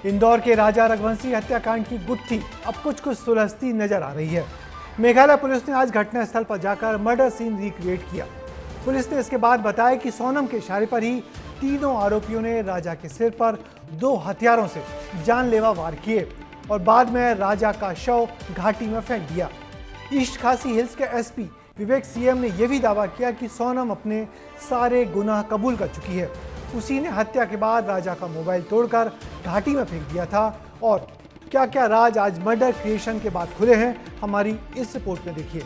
इंदौर के राजा रघुवंशी हत्याकांड की गुत्थी अब कुछ सुलझती नजर आ रही है। मेघालय पुलिस ने आज घटनास्थल पर जाकर मर्डर सीन रिक्रिएट किया। पुलिस ने इसके बाद बताया कि सोनम के इशारे पर ही तीनों आरोपियों ने राजा के सिर पर 2 हथियारों से जानलेवा वार किए और बाद में राजा का शव घाटी में फेंक दिया। ईस्ट खासी हिल्स के एसपी विवेक सीएम ने यह भी दावा किया कि सोनम अपने सारे गुनाह कबूल कर चुकी है। उसी ने हत्या के बाद राजा का मोबाइल तोड़कर घाटी में फेंक दिया था। और क्या क्या राज आज मर्डर क्रिएशन के बाद खुले हैं, हमारी इस रिपोर्ट में देखिए।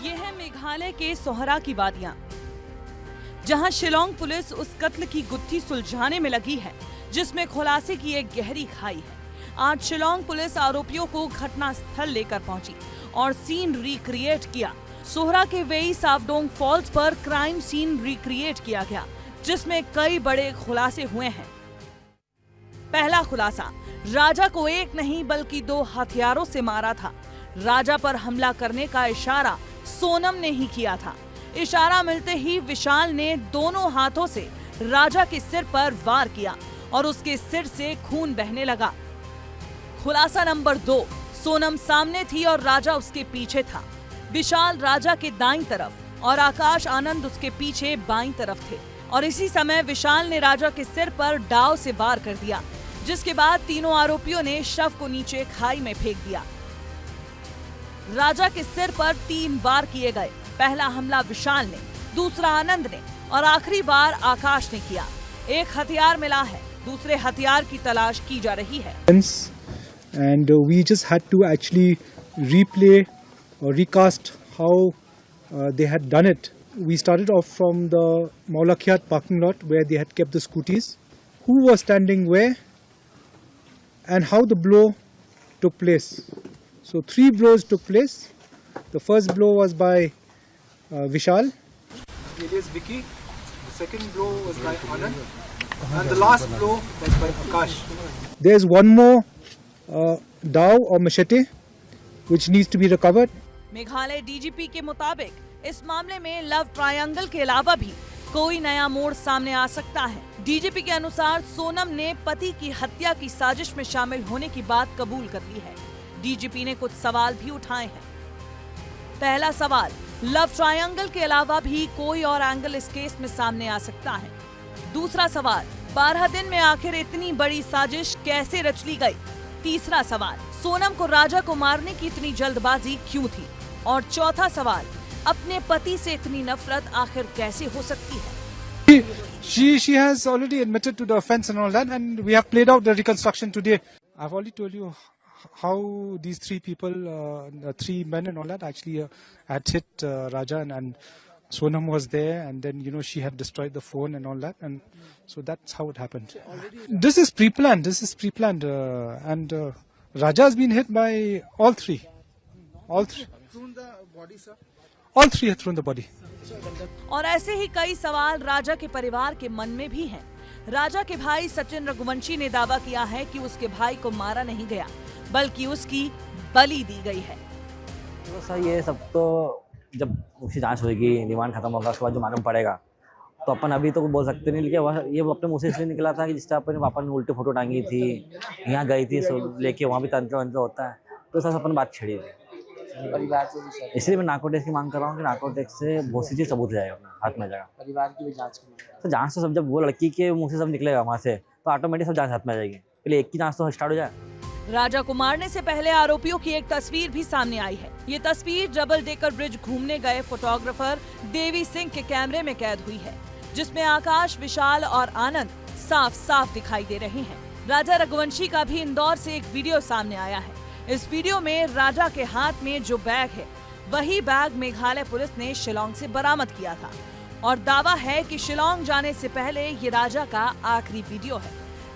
ये है मेघालय के सोहरा की वादियां, जहां शिलोंग पुलिस उस कत्ल की गुत्थी सुलझाने में लगी है जिसमें खुलासे की एक गहरी खाई है। आज शिलोंग पुलिस आरोपियों को घटनास्थल लेकर पहुंची और सीन रिक्रिएट किया। सोहरा के वेई सावडोंग फॉल्स पर क्राइम सीन रिक्रिएट किया गया, जिसमें कई बड़े खुलासे हुए हैं। पहला खुलासा, राजा को एक नहीं बल्कि 2 हथियारों से मारा था। राजा पर हमला करने का इशारा सोनम ने ही किया था। इशारा मिलते ही विशाल ने दोनों हाथों से राजा के सिर पर वार किया और उसके सिर से खून बहने लगा। खुलासा नंबर 2, सोनम सामने थी और राजा उसके पीछे था। विशाल राजा के दाईं तरफ और आकाश आनंद उसके पीछे बाईं तरफ थे और इसी समय विशाल ने राजा के सिर पर डाव से वार कर दिया, जिसके बाद तीनों आरोपियों ने शव को नीचे खाई में फेंक दिया। राजा के सिर पर 3 वार किए गए। पहला हमला विशाल ने, दूसरा आनंद ने और आखिरी बार आकाश ने किया। एक हथियार मिला है, दूसरे हथियार की तलाश की जा रही है। And we just had to actually replay or recast how they had done it. We started off from the Maulakiat parking lot where they had kept the scooties, who was standing where and how the blow took place. So 3 blows took place. The first blow was by Vishal, alias Vicky. The second blow was by Anand, and the last blow was by Akash. There's one more dao or machete which needs to be recovered. Meghalaya DGP के मुताबिक इस मामले में love triangle के अलावा भी कोई नया मोड़ सामने आ सकता है। डीजीपी के अनुसार सोनम ने पति की हत्या की साजिश में शामिल होने की बात कबूल कर ली है। डीजीपी ने कुछ सवाल भी उठाए हैं। पहला सवाल, लव ट्रायंगल के अलावा भी कोई और एंगल इस केस में सामने आ सकता है। दूसरा सवाल, 12 दिन में आखिर इतनी बड़ी साजिश कैसे रच ली गई। तीसरा सवाल, सोनम को राजा को मारने की इतनी जल्दबाजी क्यों थी। और चौथा सवाल, अपने पति से इतनी नफरत आखिर कैसे हो सकती है। She has already admitted to the offence and all that, and we have played out the reconstruction today. I've already told you how these 3 people, 3 men and all that, actually had hit Raja, and Sonam was there, and then she had destroyed the phone and all that, and so that's how it happened. This is pre-planned. And Raja has been hit by all 3. All 3. Thrown the body, sir. All 3 have thrown the body. और ऐसे ही कई सवाल राजा के परिवार के मन में भी हैं। राजा के भाई सचिन रघुवंशी ने दावा किया है कि उसके भाई को मारा नहीं गया, बल्कि उसकी बलि दी गई है। तो सर ये सब तो जब उसकी जांच होगी, रिमांड खत्म होगा, उसके बाद जो मालूम पड़ेगा तो अपन अभी तो बोल सकते नहीं। लेकिन ये अपने मुंह से इसलिए निकला था कि जिस टाइप अपने पापा ने उल्टे फोटो टांगी थी, यहाँ गई थी लेके, वहाँ भी तंत्र वंत्र होता है, तो सर अपन बात छिड़ी थी परिवार से। इसलिए मैं नार्कोटिक्स की मांग कर रहा हूँ कि नार्कोटिक्स से बहुत सी चीज़ सबूत जाएगा, हाथ में जाएगा। परिवार की भी जाँच तो जाँच तो सब, जब वो लड़की के मुँह से सब निकलेगा वहाँ से, तो ऑटोमेटिक सब जाँच हाथ में आ जाएगी। पहले एक की जाँच तो स्टार्ट हो जाए। राजा को मारने से पहले आरोपियों की एक तस्वीर भी सामने आई है। ये तस्वीर डबल डेकर ब्रिज घूमने गए फोटोग्राफर देवी सिंह के कैमरे में कैद हुई है, जिसमें आकाश, विशाल और आनंद साफ साफ दिखाई दे रहे हैं। राजा रघुवंशी का भी इंदौर से एक वीडियो सामने आया है। इस वीडियो में राजा के हाथ में जो बैग है, वही बैग मेघालय पुलिस ने शिलोंग से बरामद किया था और दावा है कि शिलोंग जाने से पहले ये राजा का आखिरी वीडियो है।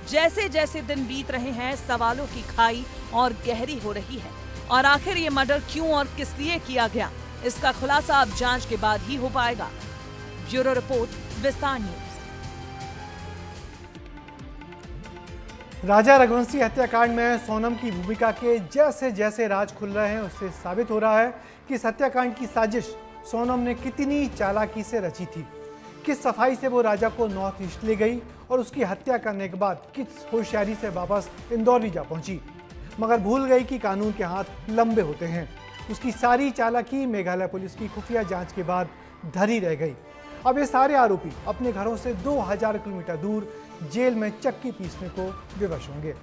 जैसे जैसे दिन बीत रहे हैं, सवालों की खाई और गहरी हो रही है और आखिर ये मर्डर क्यों और किस लिए किया गया, इसका खुलासा अब जांच के बाद ही हो पाएगा। ब्यूरो रिपोर्ट, विस्तार न्यूज। राजा रघुवंशी हत्याकांड में सोनम की भूमिका के जैसे जैसे राज खुल रहे हैं, उससे साबित हो रहा है कि इस हत्याकांड की साजिश सोनम ने कितनी चालाकी से रची थी। किस सफाई से वो राजा को नॉर्थ ईस्ट ले गई और उसकी हत्या करने के बाद किस होशियारी से वापस इंदौर भी जा पहुंची, मगर भूल गई कि कानून के हाथ लंबे होते हैं। उसकी सारी चालाकी मेघालय पुलिस की खुफिया जांच के बाद धरी रह गई। अब ये सारे आरोपी अपने घरों से 2000 किलोमीटर दूर जेल में चक्की पीसने को विवश होंगे।